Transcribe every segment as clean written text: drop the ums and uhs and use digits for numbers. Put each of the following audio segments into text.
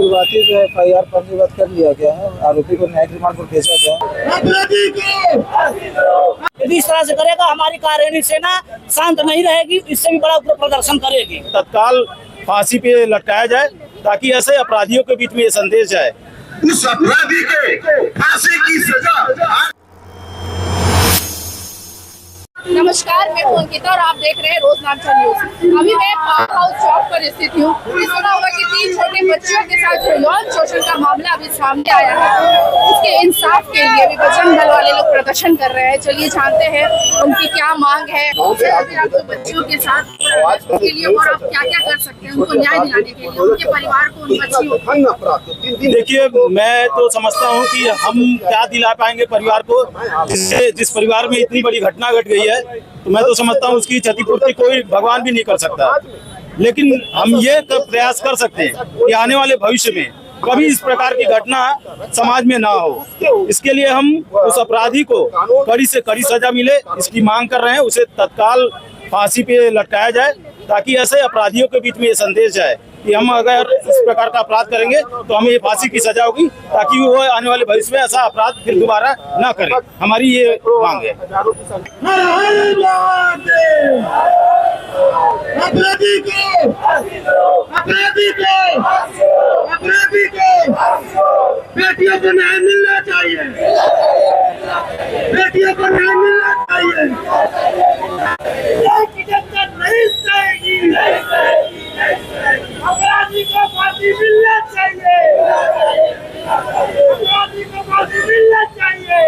शुरुआती जो FIR पंजीबद्ध कर लिया गया है। आरोपी को न्यायिक रिमांड पर भेजा गया है। यदि इस तरह से करेगा हमारी कार्यकारिणी सेना शांत नहीं रहेगी, इससे भी बड़ा उग्र प्रदर्शन करेगी। तत्काल फांसी पे लटकाया जाए ताकि ऐसे अपराधियों के बीच में ये संदेश जाए, उस अपराधी को फांसी की सजा। नमस्कार, मैं हूं अंकिता और आप देख रहे हैं रोजनामचा न्यूज। अभी मैं पावर हाउस चौक पर स्थित हूं। सुना होगा कि 3 छोटे बच्चियों के साथ जो यौन शोषण का मामला अभी सामने आया है, उसके इंसाफ के लिए भी बजरंग दल वाले लोग प्रदर्शन कर रहे हैं। चलिए जानते हैं उनकी क्या मांग है। आपको बच्चियों के साथ के लिए और आप क्या क्या कर सकते हैं उनको न्याय दिलाने के लिए, उनके परिवार को, उन बच्चियों को। देखिए, मैं तो समझता हूँ कि हम क्या दिला पाएंगे परिवार को, जिस परिवार में इतनी बड़ी घटना घट गई है। तो मैं तो समझता हूँ उसकी क्षतिपूर्ति कोई भगवान भी नहीं कर सकता, लेकिन हम ये प्रयास कर सकते हैं कि आने वाले भविष्य में कभी इस प्रकार की घटना समाज में ना हो। इसके लिए हम उस अपराधी को कड़ी से कड़ी सजा मिले, इसकी मांग कर रहे हैं। उसे तत्काल फांसी पे लटकाया जाए ताकि ऐसे अपराधियों के बीच में ये संदेश जाए कि हम अगर इस प्रकार का अपराध करेंगे तो हमें ये फांसी की सजा होगी, ताकि वो आने वाले भविष्य में ऐसा अपराध फिर दोबारा ना करें। हमारी ये मांग है। बेटियों को न्याय मिलना चाहिए, बेटियों को न्याय मिलना चाहिए। नहीं सहेगी, अपराधी को फांसी मिलना चाहिए, अपराधी को फांसी मिलना चाहिए।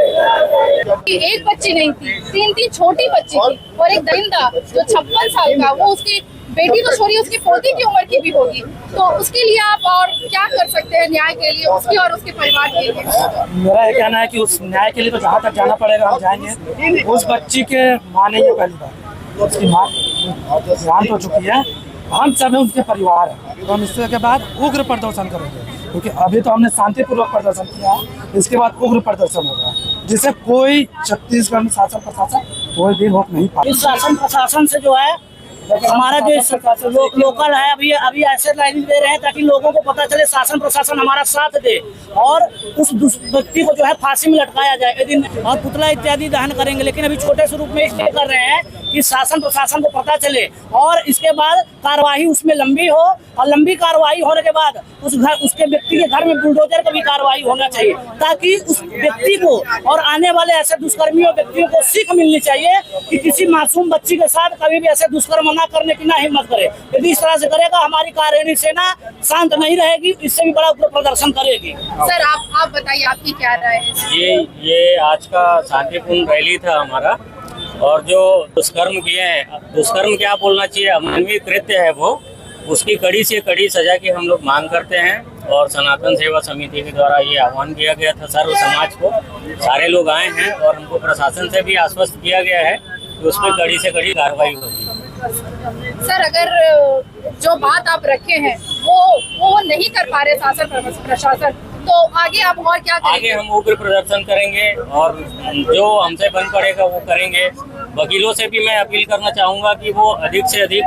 एक बच्ची नहीं थी, 3 छोटी बच्ची थी और एक दरिंदा जो 56 साल का, वो उसकी बेटी तो छोड़ी, उसकी पोती की उम्र की भी होगी। तो उसके लिए आप और क्या कर सकते हैं न्याय के लिए, उसकी और उसके परिवार के लिए? मेरा ये कहना है कि उस न्याय के लिए तो जहाँ तक जाना पड़ेगा हम जाएंगे। उस बच्ची के माँ ने ये पहली बार, उसकी माँ देहांत हो चुकी है, हम सब उनके परिवार हैं, तो हम इसके बाद उग्र प्रदर्शन करेंगे। क्योंकि अभी तो हमने शांतिपूर्वक प्रदर्शन किया, इसके बाद उग्र प्रदर्शन होगा, जिसे कोई छत्तीसगढ़ में शासन प्रशासन कोई भी रोक नहीं पाए। इस शासन प्रशासन से जो है हमारा जो लोकल है, अभी ऐसे लाइन दे रहे हैं ताकि लोगों को पता चले शासन प्रशासन हमारा साथ दे और उस व्यक्ति को जो है फांसी में लटकाया जाए और पुतला इत्यादि दहन करेंगे। लेकिन अभी छोटे स्वरूप में इसलिए कर रहे हैं कि शासन प्रशासन को पता चले और इसके बाद कार्रवाई उसमें लंबी हो, और लंबी कार्रवाई होने के बाद उसके व्यक्ति के घर में बुलडोजर का भी कार्रवाई होना चाहिए, ताकि उस व्यक्ति को और आने वाले ऐसे दुष्कर्मियों व्यक्तियों को सीख मिलनी चाहिए कि किसी मासूम बच्ची के साथ कभी भी ऐसे दुष्कर्म ना करने की ना हिम्मत करे। यदि इस तरह से करेगा हमारी कार्यकारिणी सेना शांत नहीं रहेगी, इससे भी बड़ा उग्र प्रदर्शन करेगी। सर आप बताइए, आपकी क्या राय है? ये आज का शांतिपूर्ण रैली था हमारा, और जो दुष्कर्म किए हैं, दुष्कर्म क्या बोलना चाहिए, अमानवीय कृत्य है वो, उसकी कड़ी से कड़ी सजा की हम लोग मांग करते हैं। और सनातन सेवा समिति के द्वारा ये आह्वान किया गया था सर्व समाज को, सारे लोग आए हैं और हमको प्रशासन से भी आश्वस्त किया गया है कि उस पर कड़ी से कड़ी कार्रवाई होगी। सर, अगर जो बात आप रखे हैं वो नहीं कर पा रहे शासन प्रशासन, तो आगे आप और क्या करेंगे? आगे हम उग्र प्रदर्शन करेंगे और जो हमसे बन पड़ेगा वो करेंगे। वकीलों से भी मैं अपील करना चाहूँगा कि वो अधिक से अधिक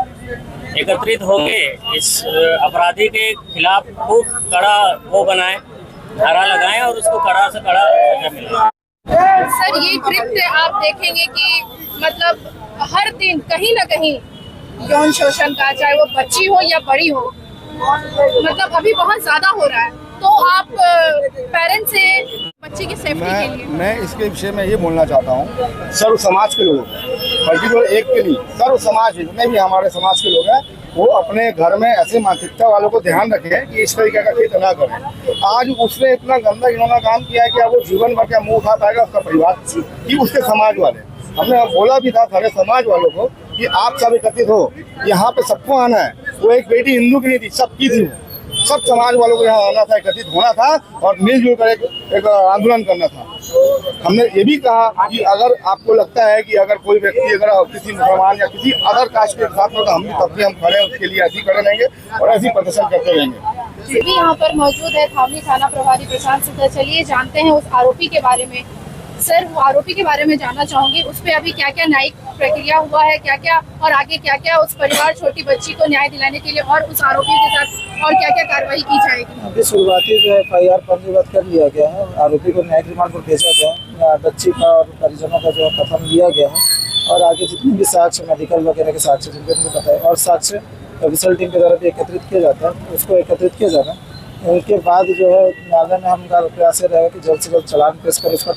एकत्रित होकर इस अपराधी के खिलाफ खूब कड़ा वो बनाएं, धारा लगाएं और उसको कड़ा से कड़ा सजा मिले। सर, ये कृत्य आप देखेंगे कि मतलब हर दिन कहीं ना कहीं यौन शोषण का, चाहे वो बच्ची हो या बड़ी हो, मतलब अभी बहुत ज्यादा हो रहा है। तो आप पेरेंट्स से बच्चे की सेफ्टी के लिए मैं इसके विषय में ये बोलना चाहता हूँ, सर्व समाज के लोग, पर्टिकुलर एक के लिए सर्व समाज, जितने भी हमारे समाज के लोग हैं, वो अपने घर में ऐसे मानसिकता वालों को ध्यान रखें कि इस तरीके का कृत्य ना करें। आज उसने इतना गंदा इन्होंने काम किया है कि अब वो जीवन भर का मुँह उठा पाएगा उसका परिवार कि उसके समाज वाले। हमने बोला भी था सारे समाज वालों को कि आप सब एकत्रित हो, यहाँ पे सबको आना है। वो एक बेटी हिंदू की नहीं थी, सबकी थी, सब समाज वालों को यहाँ आना था, एकत्रित होना था और मिलजुल कर एक आंदोलन करना था। हमने ये भी कहा कि अगर आपको लगता है कि अगर कोई व्यक्ति अगर किसी मुसलमान या किसी अदर कास्ट के साथ हो तो हम भी तब भी हम खड़े हैं उसके लिए, ऐसी खड़े रहेंगे और ऐसी प्रदर्शन करते रहेंगे। भी यहाँ पर मौजूद है थावनी थाना प्रभारी प्रशांत सिद्धा। चलिए जानते हैं उस आरोपी के बारे में। सर, वो आरोपी के बारे में जानना चाहूंगी, उस पर अभी क्या क्या न्यायिक प्रक्रिया हुआ है, क्या क्या और आगे क्या क्या उस परिवार छोटी बच्ची को न्याय दिलाने के लिए और उस आरोपियों के साथ और क्या क्या कार्रवाई की जाएगी? अभी शुरुआती जो FIR पंजीबद्ध कर लिया गया है, आरोपी को न्यायिक रिमांड पर भेजा गया है, बच्ची का और परिजनों का जो कथन लिया गया है और आगे जितने भी साक्ष्य मेडिकल वगैरह के साक्ष्य जिनके उनको पता है और साक्ष्य ऑफिशियल टीम के द्वारा भी एकत्रित किया जाता है, उसको एकत्रित किया जाना है। उसके बाद जो है न्यायालय में हमारा प्रयास रहेगा कि जल्द से जल्द चालान पेश कर उसका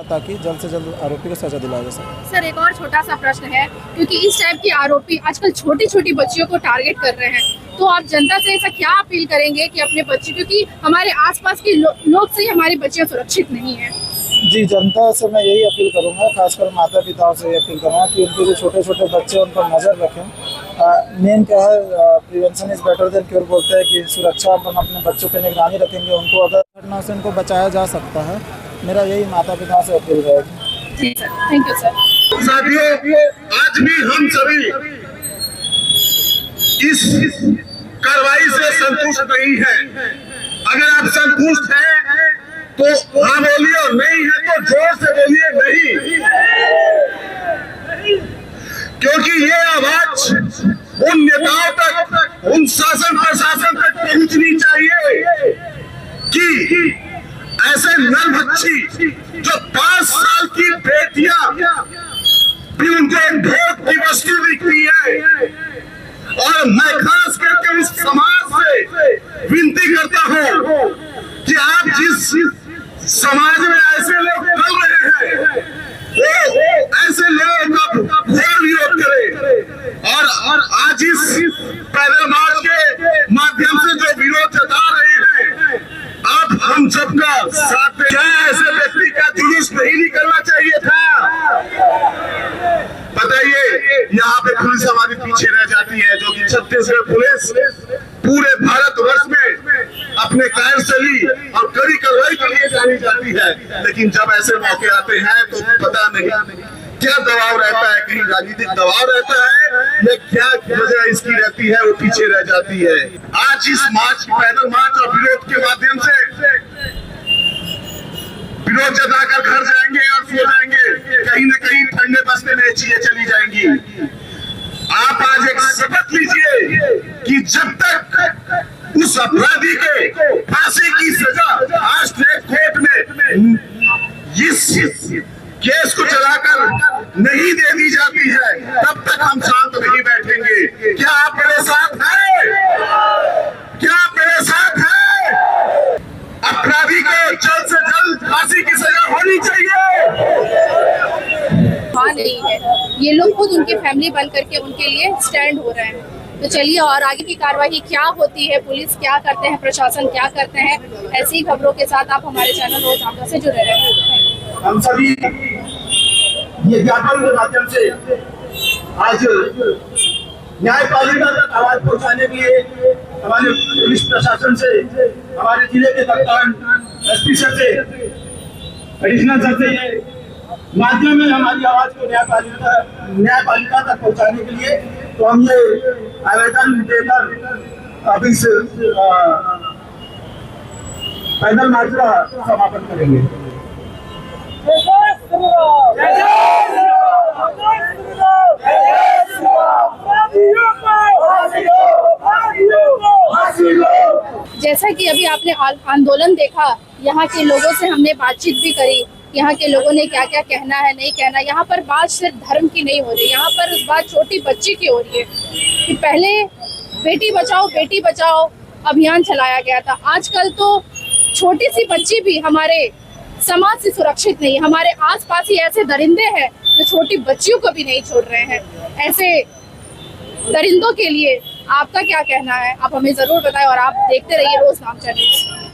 ताकि जल्द से जल्द आरोपी को सजा दिलाया जा सके। सर एक और छोटा सा प्रश्न है, क्योंकि इस टाइप के आरोपी आजकल छोटी छोटी बच्चियों को टारगेट कर रहे हैं, तो आप जनता से ऐसा क्या अपील करेंगे कि अपने बच्चे, क्योंकि हमारे आसपास के लोग से ही हमारी बच्चियां सुरक्षित नहीं है? जी, जनता से मैं यही अपील करूंगा, खासकर माता पिताओं से ये अपील करूंगा कि उनके जो छोटे छोटे बच्चे उन पर नज़र रखें। मेन क्या है, prevention is better than cure बोलते हैं कि सुरक्षा अपन अपने बच्चों पर निगरानी रखेंगे, उनको अगर घटना से उनको बचाया जा सकता है। मेरा यही माता पिता से अपील रहेगी। जी सर, थैंक यू सर। साथियों, आज भी हम सभी इस कार्रवाई से संतुष्ट नहीं है। अगर आप संतुष्ट हैं तो हाँ बोलिए, और नहीं है तो जोर से बोलिए नहीं, क्योंकि ये आवाज उन नेताओं तक, उन शासन प्रशासन तक पहुंचनी चाहिए कि ऐसे नरभक्षी जो 5 साल की बेटियां भी उनको एक भोग की वस्तु दिखती है। और मैं खास करके उस समाज से विनती करता हूं कि आप जिस समाज में ऐसे लोग चल रहे हैं, वो ऐसे लोगों का घोर विरोध करें। और आज इस पैदल मार्च के माध्यम से जो विरोध जता रहे हैं, अब हम सबका साथ में, क्या ऐसे व्यक्ति का जुलूस नहीं निकलना चाहिए था? बताइए, यहाँ पे पुलिस हमारे पीछे रह जाती है, जो कि छत्तीसगढ़ पुलिस पूरे भारतवर्ष में अपने कार्यशैली और कड़ी कार्रवाई के लिए जानी जाती है। लेकिन जब ऐसे मौके आते हैं तो पता नहीं क्या दबाव रहता है, कहीं राजनीतिक दबाव रहता है या क्या वजह इसकी रहती है, वो पीछे रह जाती है। आज इस मार्च, पैदल मार्च और विरोध के माध्यम से विरोध जताकर घर जाएंगे और सो जाएंगे, कहीं न कहीं ठंडे बस्ते में चीजें चली जाएंगी। आप आज एक शपथ लीजिए कि जब तक उस अपराधी को फांसी की सजा आज कोर्ट में इस केस को चलाकर नहीं दे दी जाती है, तब तक हम शांत नहीं बैठेंगे। क्या आप मेरे साथ हैं? क्या आप मेरे साथ हैं? अपराधी को जल्द से जल्द फांसी की सजा होनी चाहिए। हाँ नहीं है, ये लोग खुद उनकी फैमिली बन करके उनके लिए स्टैंड हो रहे हैं। तो चलिए, और आगे की कार्रवाई क्या होती है, पुलिस क्या करते हैं, प्रशासन क्या करते हैं, ऐसी खबरों के साथ आप हमारे चैनल रोज आमदा से जुड़े रहें। हम सभी ये ज्ञापन के माध्यम से आज न्यायपालिका तक आवाज पहुंचाने के लिए हमारे पुलिस प्रशासन से, हमारे जिले के कप्तान SP सर से, एडिशनल सर से ये माध्यम है हमारी आवाज को न्यायपालिका तक पहुंचाने के लिए। तो हम ये आवेदन देकर अभी से पैदल मार्च का समापन करेंगे। जैसा कि अभी आपने आंदोलन देखा, यहाँ के लोगों से हमने बातचीत भी करी, यहाँ के लोगों ने क्या क्या कहना है, नहीं कहना। यहाँ पर बात सिर्फ धर्म की नहीं हो रही, यहाँ पर उस बात छोटी बच्ची की हो रही है कि पहले बेटी बचाओ अभियान चलाया गया था, आजकल तो छोटी सी बच्ची भी हमारे समाज से सुरक्षित नहीं। हमारे आसपास ही ऐसे दरिंदे हैं जो छोटी बच्चियों को भी नहीं छोड़ रहे हैं। ऐसे दरिंदों के लिए आपका क्या कहना है, आप हमें जरूर बताएं और आप देखते रहिए रोज नामचा न्यूज़।